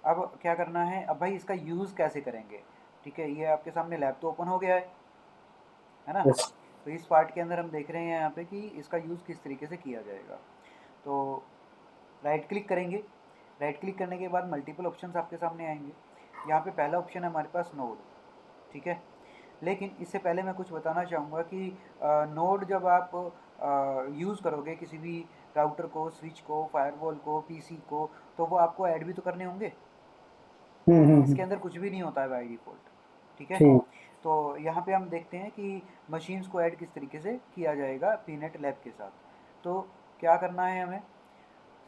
अब क्या करना है, अब भाई इसका यूज़ कैसे करेंगे। ठीक है, ये आपके सामने लैब तो ओपन हो गया है ना। यस। तो इस पार्ट के अंदर हम देख रहे हैं यहाँ पे कि इसका यूज़ किस तरीके से किया जाएगा। तो राइट क्लिक करेंगे, राइट क्लिक करने के बाद मल्टीपल ऑप्शंस आपके सामने आएंगे। यहाँ पे पहला ऑप्शन है हमारे पास नोड। ठीक है, लेकिन इससे पहले मैं कुछ बताना चाहूँगा कि नोड जब आप यूज़ करोगे किसी भी राउटर को, स्विच को, फायरवॉल को, पीसी को, तो वो आपको ऐड भी तो करने होंगे। इसके अंदर कुछ भी नहीं होता है बाई डिफ़ॉल्ट। ठीक है, ठीक। तो यहाँ पे हम देखते हैं कि मशीन्स को ऐड किस तरीके से किया जाएगा पीनेट लैब के साथ। तो क्या करना है हमें,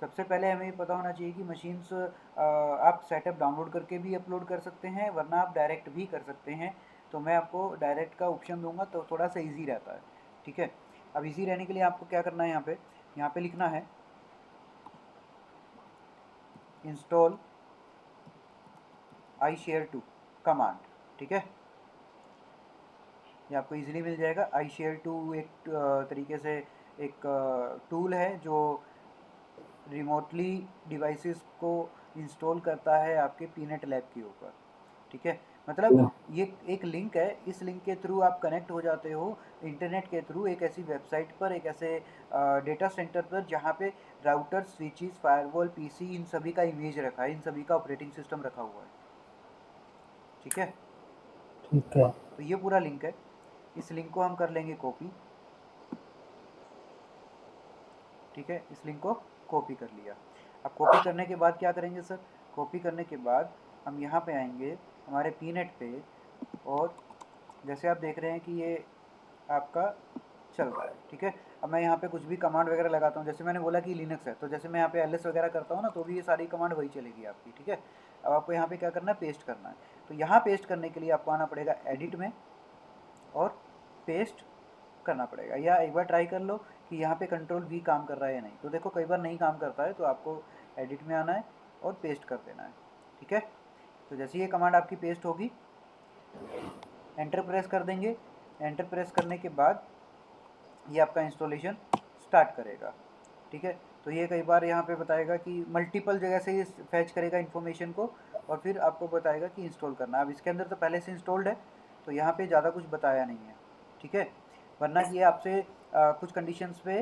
सबसे पहले हमें ये पता होना चाहिए कि मशीन्स आप सेटअप डाउनलोड करके भी अपलोड कर सकते हैं, वरना आप डायरेक्ट भी कर सकते हैं। तो मैं आपको डायरेक्ट का ऑप्शन दूंगा तो थोड़ा सा ईजी रहता है। ठीक है, अब ईजी रहने के लिए आपको क्या करना है, यहाँ पे लिखना है install I share two command. ठीक है, ये आपको इजीली मिल जाएगा। आई शेयर टू एक तरीके से एक टूल है जो रिमोटली डिवाइसेस को इंस्टॉल करता है आपके पीनेट लैब के ऊपर। ठीक है, मतलब ये एक लिंक है, इस लिंक के थ्रू आप कनेक्ट हो जाते हो इंटरनेट के थ्रू एक ऐसी वेबसाइट पर, एक ऐसे डेटा सेंटर पर जहाँ पे राउटर, स्विचेस, फायरवॉल, पीसी, इन सभी का इमेज रखा है, इन सभी का ऑपरेटिंग सिस्टम रखा हुआ है। ठीक है, ठीक है। तो ये पूरा लिंक है, इस लिंक को हम कर लेंगे कॉपी। ठीक है, इस लिंक को कॉपी कर लिया। अब कॉपी करने के बाद क्या करेंगे सर, कॉपी करने के बाद हम यहाँ पे आएंगे हमारे पीनेट पे, और जैसे आप देख रहे हैं कि ये आपका चल रहा है। ठीक है, अब मैं यहाँ पे कुछ भी कमांड वगैरह लगाता हूँ, जैसे मैंने बोला कि लिनक्स है, तो जैसे मैं यहाँ पे एलएस वगैरह करता हूँ ना, तो भी ये सारी कमांड वही चलेगी आपकी। ठीक है, अब आपको यहाँ पे क्या करना है, पेस्ट करना है। तो यहाँ पेस्ट करने के लिए आपको आना पड़ेगा एडिट में, और पेस्ट करना पड़ेगा। या एक बार ट्राई कर लो कि यहाँ पे कंट्रोल वी काम कर रहा है या नहीं। तो देखो कई बार नहीं काम करता है, तो आपको एडिट में आना है और पेस्ट कर देना है। ठीक है, तो जैसे ये कमांड आपकी पेस्ट होगी, एंटर प्रेस कर देंगे। एंटर प्रेस करने के बाद ये आपका इंस्टॉलेशन स्टार्ट करेगा। ठीक है, तो ये कई बार यहाँ पे बताएगा कि मल्टीपल जगह से ये फैच करेगा इन्फॉर्मेशन को, और फिर आपको बताएगा कि इंस्टॉल करना है। अब इसके अंदर तो पहले से इंस्टॉल्ड है, तो यहाँ पे ज़्यादा कुछ बताया नहीं है। ठीक है, वरना ये आपसे कुछ कंडीशंस पे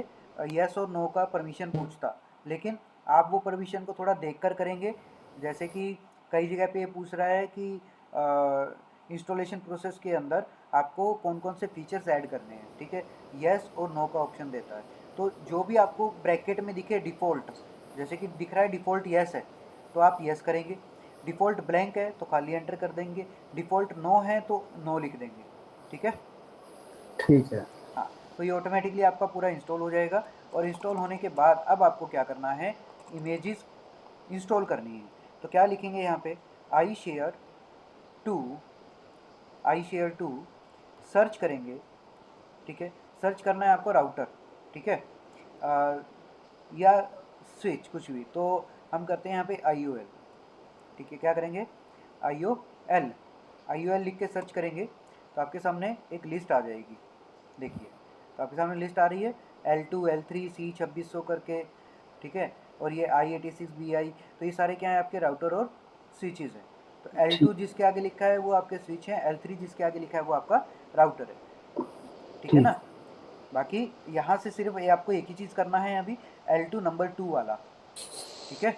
येस और नो का परमिशन पूछता, लेकिन आप वो परमिशन को थोड़ा देख कर करेंगे। जैसे कि कई जगह पे ये पूछ रहा है कि इंस्टॉलेशन प्रोसेस के अंदर आपको कौन कौन से फीचर्स ऐड करने हैं। ठीक है, येस और नो का ऑप्शन देता है। तो जो भी आपको ब्रैकेट में दिखे डिफ़ॉल्ट, जैसे कि दिख रहा है डिफ़ॉल्ट येस है, तो आप येस करेंगे। डिफ़ॉल्ट ब्लैंक है तो खाली एंटर कर देंगे। डिफ़ॉल्ट नो है तो नो लिख देंगे। ठीक है, ठीक है। हाँ, तो ये ऑटोमेटिकली आपका पूरा इंस्टॉल हो जाएगा। और इंस्टॉल होने के बाद अब आपको क्या करना है, इमेजेस इंस्टॉल करनी है। तो क्या लिखेंगे यहाँ पे, I share two, I share two, search करेंगे। ठीक है, सर्च करना है आपको राउटर। ठीक है, अ, या स्विच कुछ भी, तो हम करते हैं यहाँ पे आई ओ एल। ठीक है, क्या करेंगे, आई ओ एल, आई ओ एल लिख के सर्च करेंगे तो आपके सामने एक लिस्ट आ जाएगी। देखिए, तो आपके सामने लिस्ट आ रही है L2, L3, C2600 करके। ठीक है, और ये I86BI, तो ये सारे क्या है, आपके राउटर और स्विचेस हैं। तो ठीक। L2 जिसके आगे लिखा है वो आपके स्विच है, L3 जिसके आगे लिखा है वो आपका राउटर है। ठीक है ठीक। ना, बाकी यहाँ से सिर्फ ये आपको एक ही चीज़ करना है अभी, L2 नंबर 2 वाला। ठीक है,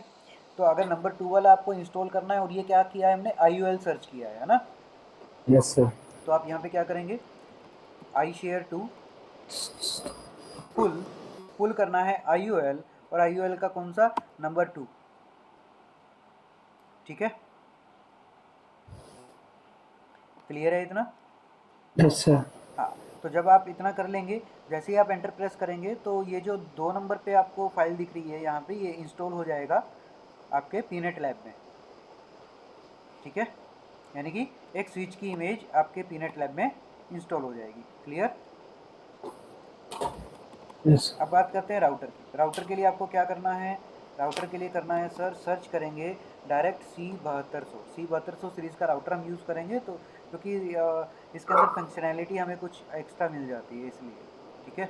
तो अगर नंबर 2 वाला आपको इंस्टॉल करना है, और ये क्या किया है हमने, आई ओ एल सर्च किया है ना, यस सर। तो आप यहाँ पे क्या करेंगे, आई शेयर टू पुल, पुल करना है आई ओ एल, और आई ओ एल का कौन सा, नंबर 2। ठीक है, क्लियर है इतना। Yes sir. हाँ, तो जब आप इतना कर लेंगे, जैसे ही आप एंटर प्रेस करेंगे, तो ये जो 2 नंबर पे आपको फाइल दिख रही है यहाँ पे, ये इंस्टॉल हो जाएगा आपके पीनेट लैब में। ठीक है, यानी कि एक स्विच की इमेज आपके पीनेट लैब में इंस्टॉल हो जाएगी। क्लियर। यस। अब बात करते हैं राउटर की। राउटर के लिए आपको क्या करना है, राउटर के लिए करना है सर, सर्च करेंगे डायरेक्ट C7200, C7200 सीरीज़ का राउटर हम यूज़ करेंगे, तो क्योंकि इसके अंदर फंक्शनैलिटी हमें कुछ एक्स्ट्रा मिल जाती है इसलिए। ठीक है,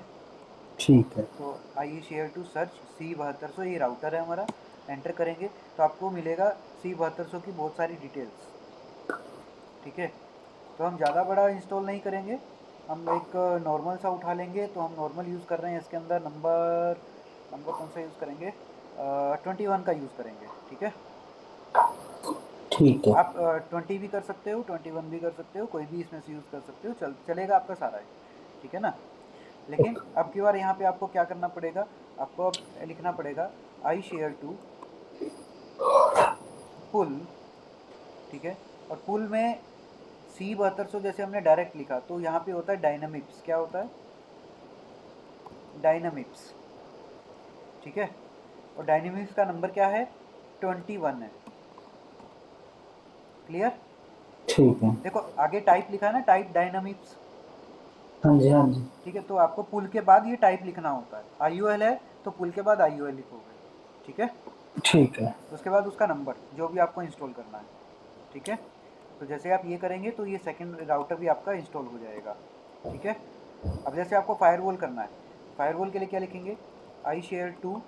ठीक है। तो आइए शेयर टू सर्च C7200, ये राउटर है हमारा। एंटर करेंगे तो आपको मिलेगा C7200 की बहुत सारी डिटेल्स। ठीक है, तो हम ज़्यादा बड़ा इंस्टॉल नहीं करेंगे, हम एक नॉर्मल सा उठा लेंगे। तो हम नॉर्मल यूज़ कर रहे हैं इसके अंदर, नंबर नंबर कौन सा यूज़ करेंगे, 21 का यूज़ करेंगे। ठीक है, ठीक है। आप 20 भी कर सकते हो, 21 भी कर सकते हो, कोई भी इसमें से यूज़ कर सकते हो, चलेगा आपका सारा ही। ठीक है ना। लेकिन अब की बार यहाँ पे आपको क्या करना पड़ेगा, आपको अब लिखना पड़ेगा आई शेयर टू पुल। ठीक है, और पुल में C7200 जैसे हमने डायरेक्ट लिखा, तो यहाँ पे होता है डायनामिक्स। क्या होता है, डायनामिक्स। ठीक है, और डायनामिक्स का नंबर क्या है, 21 है। क्लियर। ठीक है। देखो आगे टाइप लिखा है ना, टाइप डायनामिक्स। हाँ जी, हाँ जी। ठीक है, तो आपको पुल के बाद ये टाइप लिखना होता है, IOL है तो पुल के बाद IOL लिखोगे। ठीक है, ठीक है। उसके बाद उसका नंबर जो भी आपको इंस्टॉल करना है। ठीक है, तो जैसे आप ये करेंगे तो ये सेकंड राउटर भी आपका इंस्टॉल हो जाएगा। ठीक है, अब जैसे आपको फायरवॉल करना है, फायरवॉल के लिए क्या लिखेंगे, आई शेयर टू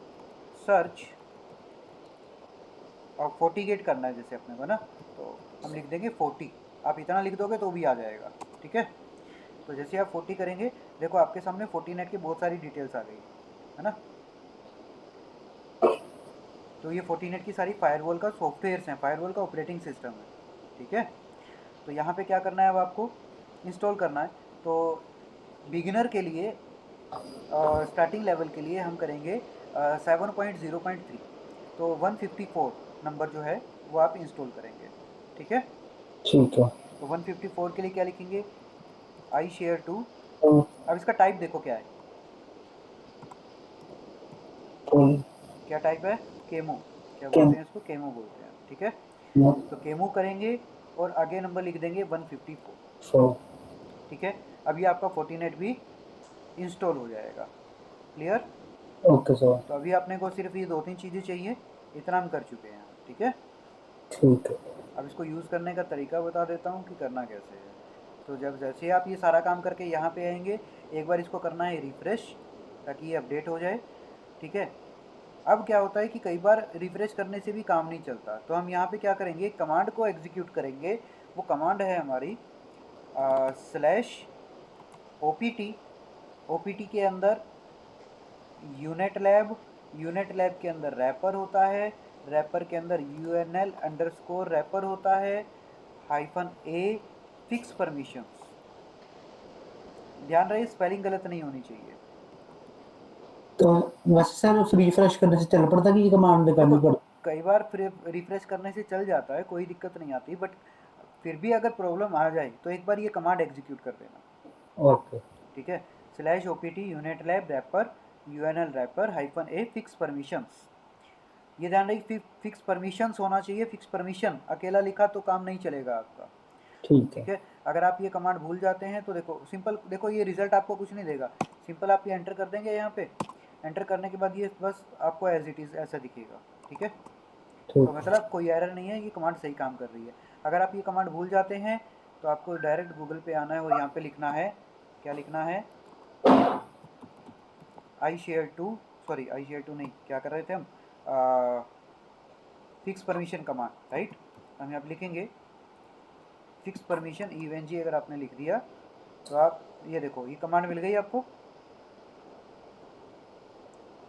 सर्च, और 40 गेट करना है जैसे अपने को ना, तो हम लिख देंगे 40। आप इतना लिख दोगे तो भी आ जाएगा। ठीक है, तो जैसे आप 40 करेंगे, देखो आपके सामने 40 नेट की बहुत सारी डिटेल्स आ गई है ना। तो ये 40 नेट की सारी फायरवॉल का सॉफ्टवेयर्स हैं, फायरवॉल का ऑपरेटिंग सिस्टम है। ठीक है, तो यहाँ पे क्या करना है, अब आपको इंस्टॉल करना है। तो बिगिनर के लिए, स्टार्टिंग लेवल के लिए हम करेंगे 7.0.3, तो 154 नंबर जो है वो आप इंस्टॉल करेंगे। ठीक है, ठीक है। तो 154 के लिए क्या लिखेंगे, आई शेयर टू, तो अब इसका टाइप देखो क्या है, पुल क्या टाइप है, केमो। क्या के बोलते हैं इसको, केमो बोलते हैं। ठीक है, तो केमो करेंगे और आगे नंबर लिख देंगे 154। फो ठीक है, अभी आपका 14 भी इंस्टॉल हो जाएगा। क्लियर। Okay sir. तो अभी अपने को सिर्फ ये 2-3 चीज़ें चाहिए, इतना हम कर चुके हैं। ठीक है, ठीक है। अब इसको यूज़ करने का तरीका बता देता हूँ कि करना कैसे है। तो जब जैसे आप ये सारा काम करके यहाँ पे आएंगे, एक बार इसको करना है रिफ़्रेश, ताकि ये अपडेट हो जाए। ठीक है, अब क्या होता है कि कई बार रिफ़्रेश करने से भी काम नहीं चलता, तो हम यहाँ पे क्या करेंगे, कमांड को एग्जीक्यूट करेंगे। वो कमांड है हमारी स्लैश OPT। OPT के अंदर यूनेट लैब, यूनेट लैब के अंदर रैपर होता है, रैपर के अंदर UNL अंडरस्कोर रैपर होता है, -A फिक्स परमिशंस। ध्यान रहे स्पेलिंग गलत नहीं होनी चाहिए। तो वैसे सर रिफ्रेश करने से चल पड़ता कि ये कमांड देखो करनी पड़ती? कई बार फिर रिफ्रेश करने से चल जाता है, कोई दिक्कत नहीं आती, बट फिर भी अगर प्रॉब्लम आ जाए तो एक बार ये कमांड एग्जीक्यूट कर देना। ओके। ठीक है, slash OPT unit lab wrapper UNL wrapper -A fix permissions. ये ध्यान रखिए, फिक्स परमिशंस होना चाहिए। फिक्स परमिशन अकेला लिखा तो काम नहीं चलेगा आपका। ठीक है। ठीक है, अगर आप ये कमांड भूल जाते हैं तो देखो सिंपल, देखो ये रिजल्ट आपको कुछ नहीं देगा, सिंपल आप ये एंटर कर देंगे यहाँ पे। एंटर करने के बाद ये बस आपको एज इट इज़ ऐसा दिखेगा। ठीक है, तो ठीक है। मतलब कोई एरर नहीं है, ये कमांड सही काम कर रही है। अगर आप ये कमांड भूल जाते हैं तो आपको डायरेक्ट गूगल पे आना है और यहाँ पे लिखना है, क्या लिखना है, I share two, sorry I share two नहीं, क्या कर रहे थे हम, फिक्स परमिशन कमांड, राइट। हम यहाँ पे लिखेंगे फिक्स परमिशन EVNG। अगर आपने लिख दिया तो आप ये देखो ये कमांड मिल गई आपको।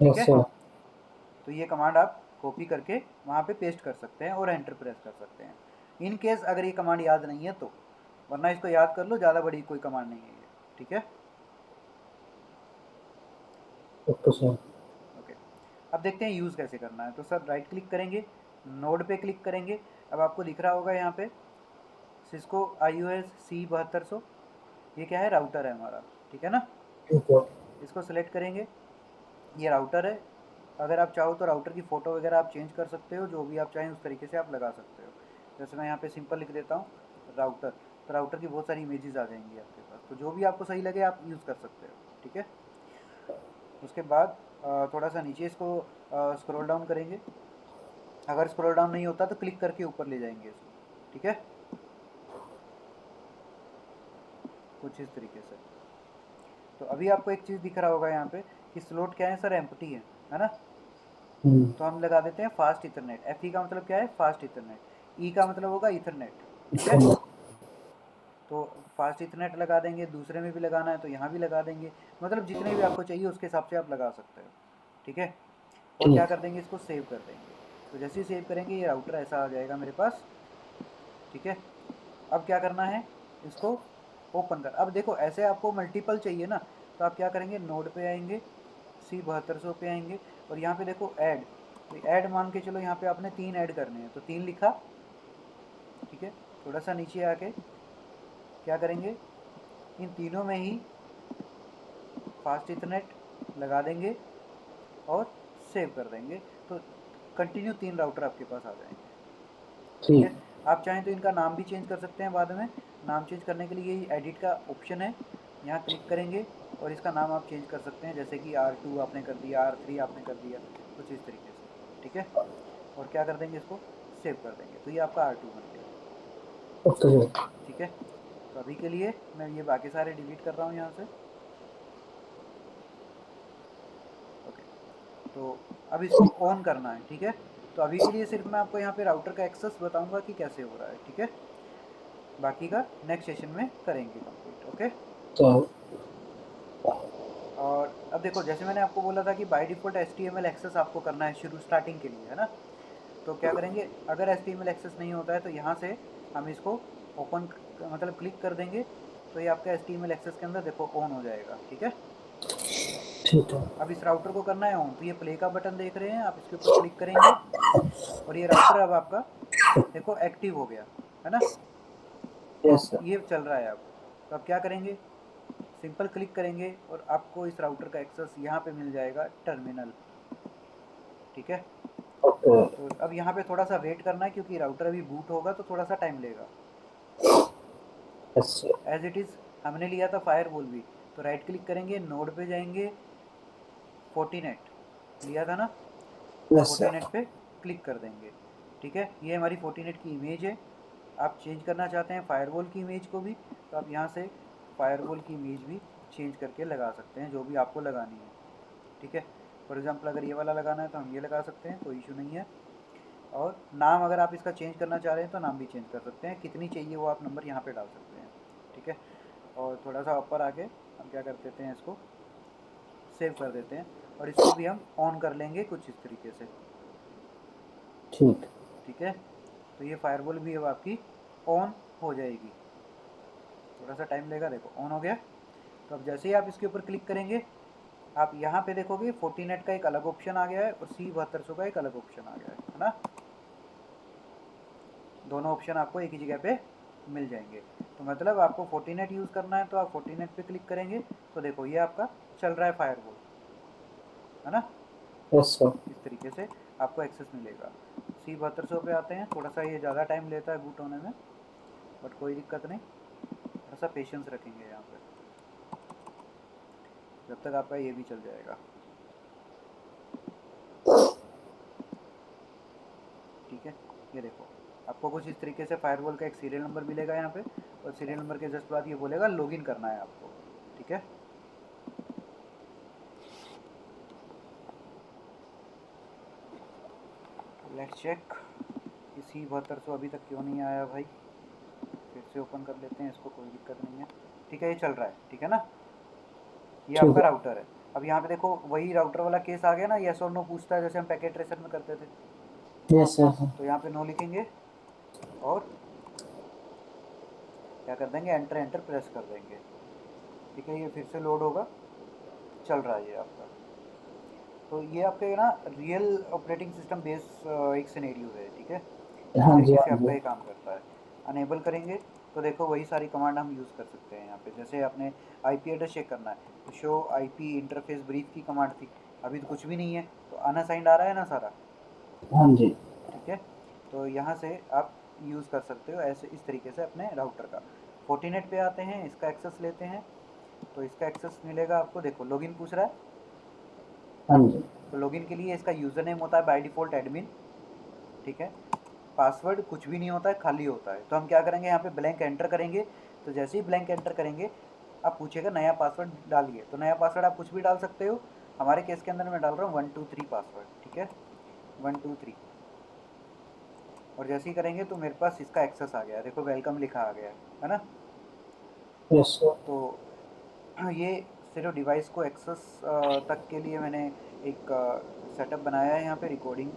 ठीक यस है, सर। तो ये कमांड आप कॉपी करके वहाँ पे पेस्ट कर सकते हैं और एंटर प्रेस कर सकते हैं, इन केस अगर ये कमांड याद नहीं है तो। वरना इसको याद कर लो, ज़्यादा बड़ी कोई कमांड नहीं है ये। ठीक है, ओके सर। ओके। अब देखते हैं यूज़ कैसे करना है। तो सर राइट क्लिक करेंगे, नोड पे क्लिक करेंगे। अब आपको दिख रहा होगा यहाँ पे सिस्को IOS C7200, ये क्या है, राउटर है हमारा। ठीक है ना, ठीक है। इसको सेलेक्ट करेंगे, ये राउटर है। अगर आप चाहो तो राउटर की फ़ोटो वगैरह आप चेंज कर सकते हो, जो भी आप चाहें उस तरीके से आप लगा सकते हो। जैसे मैं यहाँ पे सिंपल लिख देता हूँ राउटर, तो राउटर की बहुत सारी इमेजेस आ जाएंगी आपके पास, तो जो भी आपको सही लगे आप यूज़ कर सकते हो। ठीक है, उसके बाद थोड़ा सा नीचे इसको स्क्रॉल डाउन करेंगे। अगर स्क्रॉल डाउन नहीं होता तो क्लिक करके ऊपर ले जाएंगे इसको। ठीक है, कुछ इस तरीके से। तो अभी आपको एक चीज़ दिख रहा होगा यहाँ पे कि स्लॉट क्या है सर, एम्प्टी है ना। तो हम लगा देते हैं फास्ट इथरनेट। एफ ई का मतलब क्या है? Fast Ethernet. ई का मतलब होगा इथरनेट। ठीक है, तो फास्ट इथरनेट लगा देंगे। दूसरे में भी लगाना है तो यहाँ भी लगा देंगे, मतलब जितने भी आपको चाहिए उसके हिसाब से आप लगा सकते हो। ठीक है, और क्या ठीक। कर देंगे, इसको सेव कर देंगे। तो जैसे ही सेव करेंगे ये राउटर ऐसा आ जाएगा मेरे पास। ठीक है, अब क्या करना है, इसको ओपन कर। अब देखो ऐसे आपको मल्टीपल चाहिए ना, तो आप क्या करेंगे, नोड पे आएंगे, C7200 पे आएंगे, और यहाँ पे देखो ऐड। तो ऐड मान के चलो, यहाँ पे आपने 3 ऐड करने हैं तो 3 लिखा। ठीक है, थोड़ा सा नीचे आके क्या करेंगे, इन तीनों में ही फास्ट इथरनेट लगा देंगे और सेव कर देंगे। तो कंटिन्यू 3 राउटर आपके पास आ जाएंगे। ठीक है, ठीक। आप चाहें तो इनका नाम भी चेंज कर सकते हैं बाद में। नाम चेंज करने के लिए यही एडिट का ऑप्शन है, यहाँ क्लिक करेंगे और इसका नाम आप चेंज कर सकते हैं, जैसे कि R2 आपने कर दिया, R3 आपने कर दिया, कुछ इस तरीके से। ठीक है, और क्या कर देंगे, इसको सेव कर देंगे, तो ये आपका R2 बन गया। Okay sir. ठीक है, तो अभी के लिए मैं ये बाकी सारे डिलीट कर रहा हूँ यहाँ से। ओके, तो अब इसको ऑन करना है। ठीक है, तो अभी के लिए सिर्फ मैं आपको यहाँ पे राउटर का एक्सेस बताऊंगा कि कैसे हो रहा है। ठीक है, बाकी का नेक्स्ट सेशन में करेंगे कंप्लीट। ओके, तो और अब देखो जैसे मैंने आपको बोला था कि बाय डिफ़ॉल्ट HTML एक्सेस आपको करना है शुरू स्टार्टिंग के लिए, है ना। तो क्या करेंगे, अगर HTML एक्सेस नहीं होता है तो यहाँ से हम इसको ओपन मतलब क्लिक कर देंगे, तो ये आपका HTML एक्सेस के अंदर देखो ऑन हो जाएगा। ठीक है, ठीक है। अब इस राउटर को करना है ऑन, तो ये प्ले का बटन देख रहे हैं आप, इसके ऊपर क्लिक करेंगे और ये राउटर अब आपका देखो एक्टिव हो गया, है ना। Yes sir. ये चल रहा है अब। तो अब क्या करेंगे, सिंपल क्लिक करेंगे और आपको इस राउटर का एक्सेस यहाँ पे मिल जाएगा, टर्मिनल। ठीक है, ओके। तो अब यहाँ पे थोड़ा सा वेट करना है क्योंकि राउटर अभी बूट होगा तो थोड़ा सा टाइम लेगा। Yes sir. As it is हमने लिया था फायरवॉल भी, तो राइट क्लिक करेंगे, नोड पे जाएंगे, फोर्टीनेट लिया था ना, तो यस सर। फोर्टीनेट पे क्लिक कर देंगे। ठीक है, ये हमारी फोर्टीनेट की इमेज है। आप चेंज करना चाहते हैं फायरवॉल की इमेज को भी, तो आप यहाँ से फायरवॉल की इमेज भी चेंज करके लगा सकते हैं, जो भी आपको लगानी है। ठीक है, फॉर एग्जांपल अगर ये वाला लगाना है तो हम ये लगा सकते हैं, कोई इशू नहीं है। और नाम अगर आप इसका चेंज करना चाह रहे हैं तो नाम भी चेंज कर सकते हैं, कितनी चाहिए वो आप नंबर यहाँ पे डाल सकते हैं। ठीक है, और थोड़ा सा ऊपर आके हम क्या कर देते हैं, इसको सेव कर देते हैं और इसको भी हम ऑन कर लेंगे कुछ इस तरीके से। ठीक। ठीक है, तो ये फायरवॉल भी अब आपकी ऑन हो जाएगी। थोड़ा सा टाइम लेगा, देखो ऑन हो गया। तो अब जैसे ही आप इसके ऊपर क्लिक करेंगे, आप यहाँ पे देखोगे फोर्टीनेट का एक अलग ऑप्शन आ गया है और C7200 का एक अलग ऑप्शन आ गया है ना। दोनों ऑप्शन आपको एक ही जगह पे मिल जाएंगे। तो मतलब आपको फोर्टीनेट यूज़ करना है तो आप फोर्टीनेट पे क्लिक करेंगे, तो देखो ये आपका चल रहा है फायरवॉल, है ना। Yes sir. इस तरीके से आपको एक्सेस मिलेगा। C7200 पे आते हैं, थोड़ा सा ये ज़्यादा टाइम लेता है बूट होने में, बट कोई दिक्कत नहीं, थोड़ा सा पेशेंस रखेंगे यहाँ पे, जब तक आपका ये भी चल जाएगा। ठीक है, ये देखो आपको कुछ इस तरीके से फायरवॉल का एक सीरियल नंबर मिलेगा यहाँ पे, और सीरियल नंबर के जस्ट बाद ये बोलेगा लॉगिन करना है आपको। ठीक है, लेट्स चेक कि C7200 अभी तक क्यों नहीं आया भाई। फिर से ओपन कर लेते हैं इसको, कोई दिक्कत नहीं है। ठीक है, ये चल रहा है। ठीक है ना, ये ठीक आपका है। राउटर है। अब यहाँ पे देखो वही राउटर वाला केस आ गया ना, येस और नो पूछता है जैसे हम पैकेट ट्रेसर में करते थे। Yes sir. तो यहाँ पे नो लिखेंगे और क्या कर देंगे, एंटर एंटर प्रेस कर देंगे। ठीक है, ये फिर से लोड होगा, चल रहा है ये आपका। तो ये आपके ना रियल ऑपरेटिंग सिस्टम बेस एक सिनेरियो है। ठीक है, इस हाँ जी, तरीके से हाँ आपका जी। ये काम करता है। अनेबल करेंगे तो देखो वही सारी कमांड हम यूज़ कर सकते हैं यहाँ पे। जैसे आपने आईपी एड्रेस चेक करना है तो शो आईपी इंटरफेस ब्रीफ की कमांड थी, अभी तो कुछ भी नहीं है, तो अनअसाइंड आ रहा है ना सारा। हाँ जी। ठीक है, तो यहाँ से आप यूज़ कर सकते हो ऐसे इस तरीके से अपने राउटर का। फोर्टीनेट पे आते हैं, इसका एक्सेस लेते हैं, तो इसका एक्सेस मिलेगा आपको। देखो लॉगिन पूछ रहा है, हाँ जी। तो लॉगिन के लिए इसका यूज़र नेम होता है बाय डिफ़ॉल्ट एडमिन। ठीक है, पासवर्ड कुछ भी नहीं होता है, खाली होता है। तो हम क्या करेंगे, यहाँ पे ब्लैंक एंटर करेंगे। तो जैसे ही ब्लैंक एंटर करेंगे, आप पूछेगा नया पासवर्ड डालिए, तो नया पासवर्ड आप कुछ भी डाल सकते हो। हमारे केस के अंदर मैं डाल रहा हूँ 123 पासवर्ड। ठीक है, 1 2 3 और जैसे ही करेंगे तो मेरे पास इसका एक्सेस आ गया, देखो वेलकम लिखा आ गया है ना। Yes sir. तो ये सिर्फ डिवाइस को एक्सेस तक के लिए मैंने एक सेटअप बनाया है यहाँ पे, रिकॉर्डिंग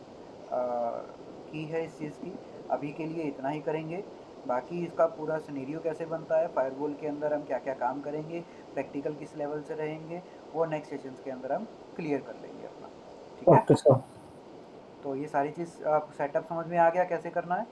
की है इस चीज़ की। अभी के लिए इतना ही करेंगे, बाकी इसका पूरा सिनेरियो कैसे बनता है, फायरवॉल के अंदर हम क्या क्या काम करेंगे, प्रैक्टिकल किस लेवल से रहेंगे, वो नेक्स्ट सेशंस के अंदर हम क्लियर कर लेंगे अपना। ठीक है, ओके सर। तो ये सारी चीज़ आप सेटअप समझ में आ गया कैसे करना है।